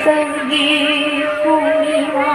संगी पूर्णिमा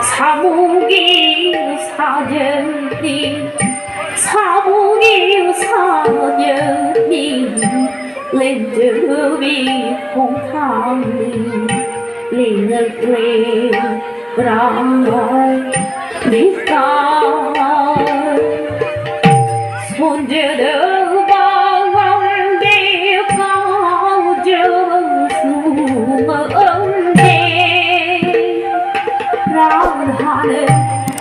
사무기 사전이 사무기 사전이 lên từ bi không tham mình lên lên ra biết cao 손 들어 방황대 가져 숨었네 라운하는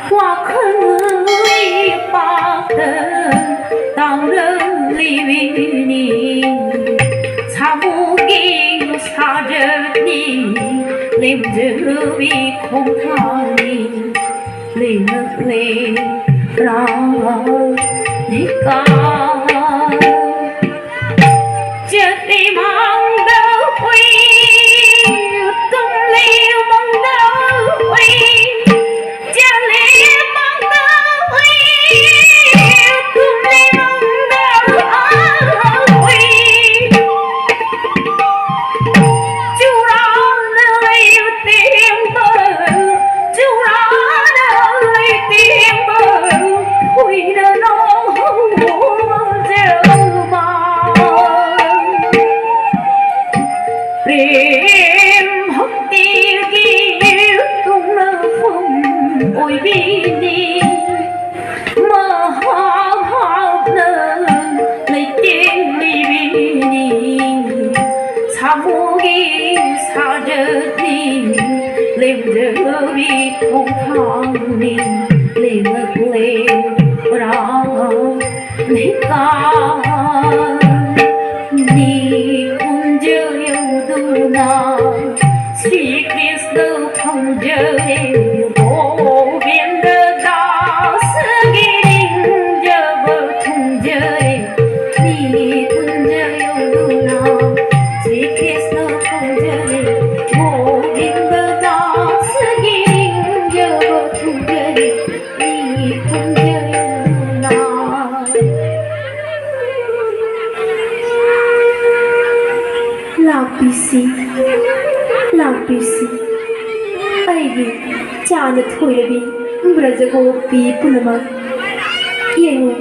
화큰의 빠른 다른 리위니 사무기 사전이 림즈비 공탄이 림을리 라 내가 저리 망다 휘 똥리 망다 휘 저리 망다 휘 똥리 망다 휘 ôi bini mơ học nâng lấy tiếng đi bini 사무기 사전이 렘드비 통탕이 렘드레라 내가 네 군저여두나 스리크리스도 황제의 고빈드다 스기링 저버 통제의 네 군저여두나 스리크리스도 황제의 고빈드다 스기링 저버 통제의 네 군저여두나 Lão PC ai đi cha nó thôi là đi bây giờ cô bị bún mà yên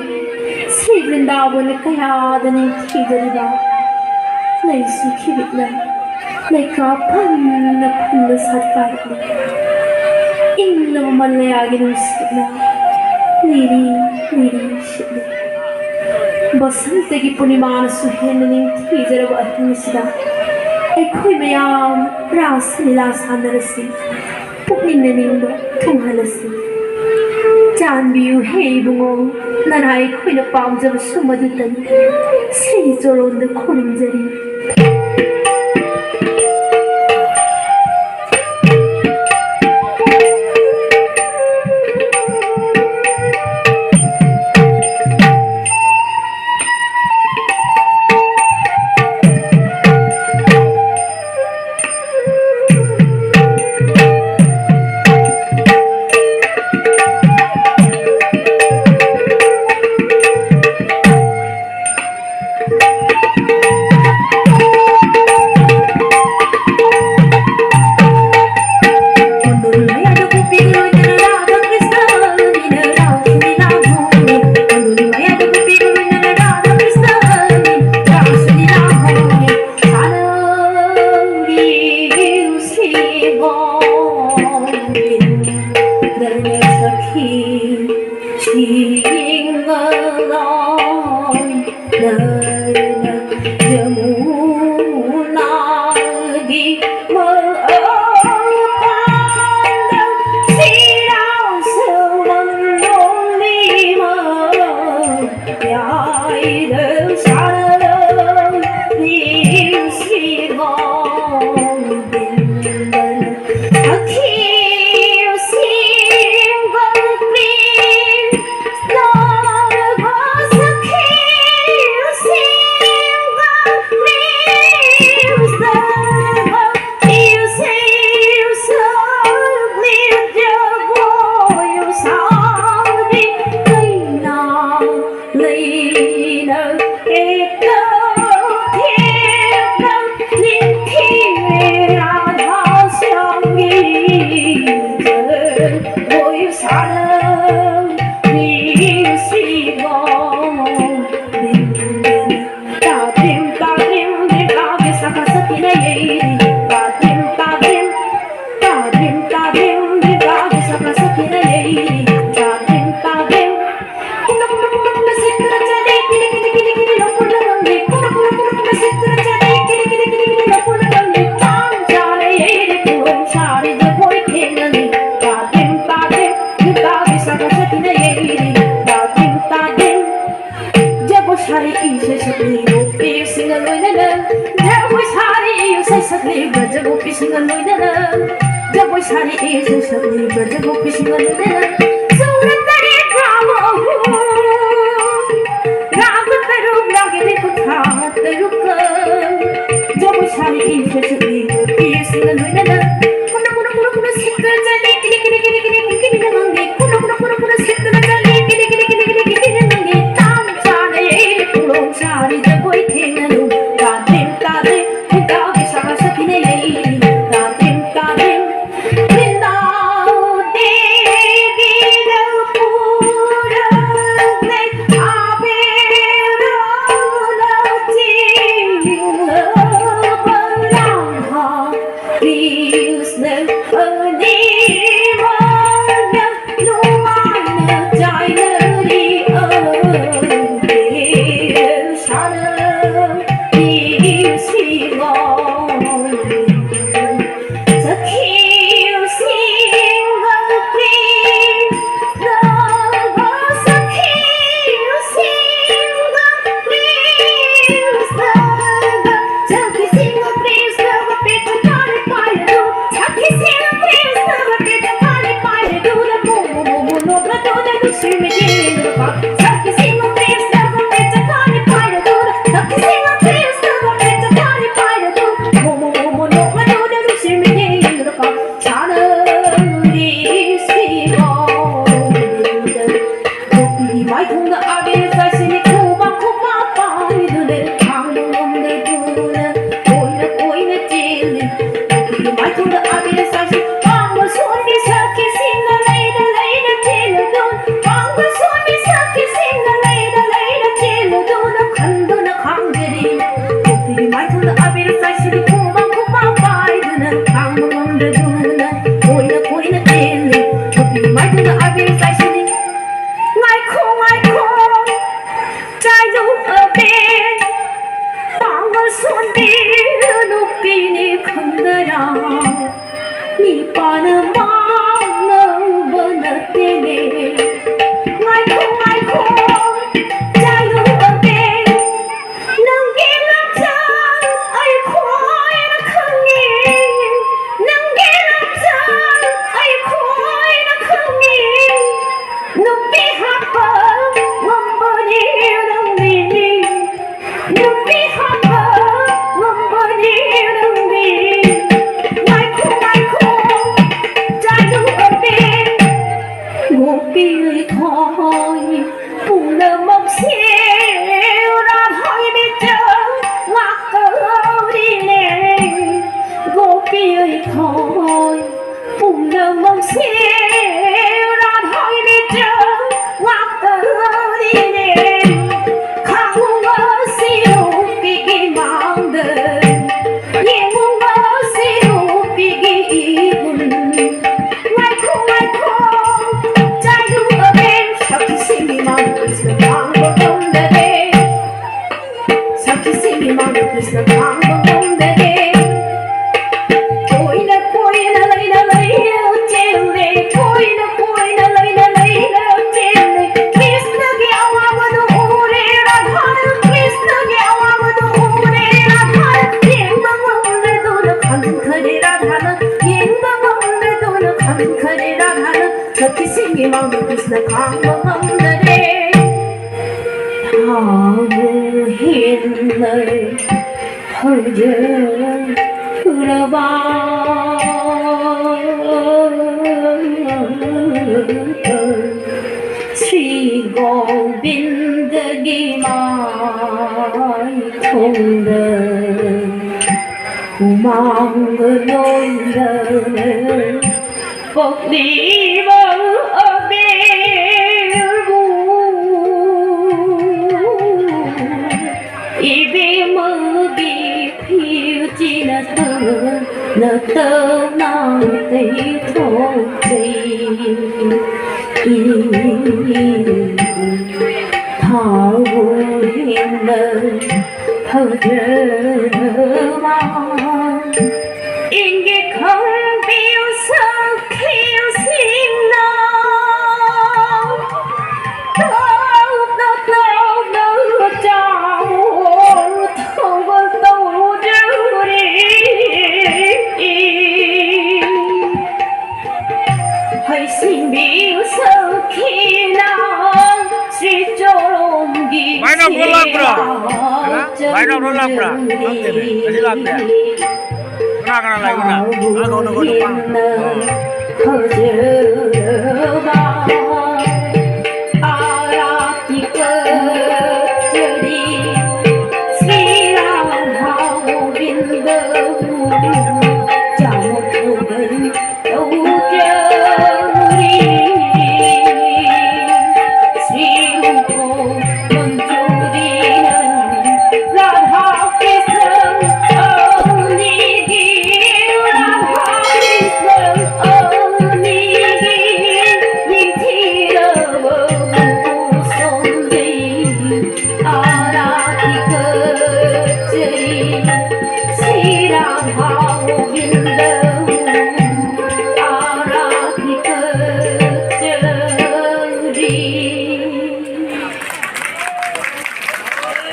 xây lên đào bên cái hà đó nên khi đó đi vào lấy suy khi bị này lấy cả phân nó sát phải in nó mà lấy à cái nó xịt na niri xịt बसंत की पूर्णिमा सुहेननी थी जरा अहिंसा ऐखोई मयाम रास लीला सानरसी पुकनिंग निंगो थुंहनसी जानबियु हे बुंगो नना ऐखोई न पामजब सुमदुतन से जोरोंद खोनिंजरी नैन यमुना की कृष्ण भांग बंदगे कोई न लैना चेले कोई न लैना चेले कृष्ण के आवाज ओरे राधा कृष्ण के आवाज ओरे राधा येंगंगंगले दोन खंखरे राधा येंगंगंगले दोन खंखरे राधा सखी सिंगे मांग कृष्ण भांग बंदगे भज पुरवा श्री गोविंद गी माई थोंद उमांग नोंदन पक्लीव अबे Ibi mugi phiêu chi na tơ nang tây thô tây thảo hiền đời thơ ma inge không biêu sơ khiêu xin na Baiklah rola pra. Oke deh. Jadi lag deh. Kena lagi kena. Aku nak depan. आरती कर चढ़ी